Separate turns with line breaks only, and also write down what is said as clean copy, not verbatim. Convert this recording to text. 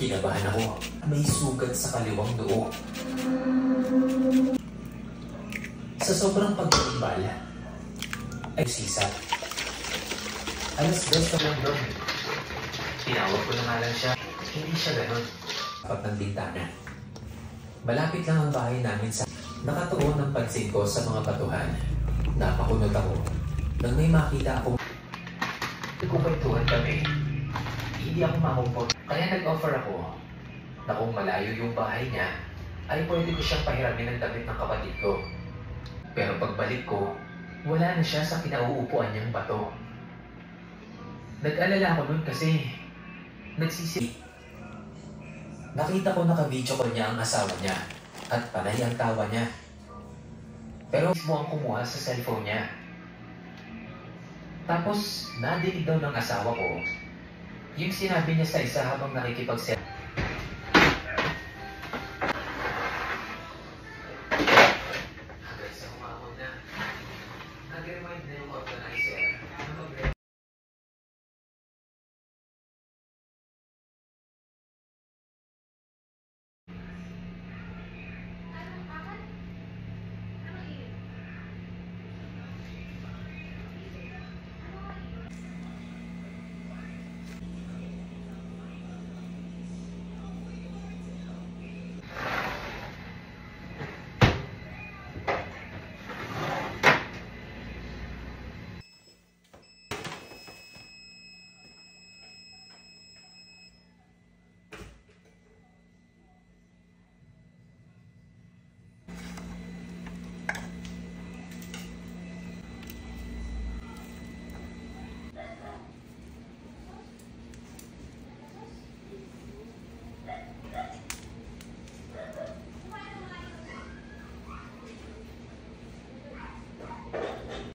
Kinabahan ako. May sugat sa kaliwang noo. Sa sobrang pagkakibala, ay sisa. Alas 2 lang doon. Tinawag ko na nga lang siya. Hindi siya ganun. Dapat ng bintana. Malapit lang ang bahay namin sa... Nakatuon ang pansin ko sa mga batuhan. Napakunot ako. Nang may makita ako. Nagkukwentuhan kami. Hindi ako makumpot. Kaya nag-offer ako na kung malayo yung bahay niya, ay pwede ko siyang pahiramin ng damit ng kapatid ko. Pero pagbalik ko, wala na siya sa kinauupuan niyang bato. Nag-alala ako nun kasi nagsisi. Nakita ko naka-video call niya ang asawa niya at panay ang tawa niya. Pero mismo ang kumuha sa cellphone niya. Tapos, nadinig daw ng asawa ko yung sinabi niya sa isa habang nakikipagset.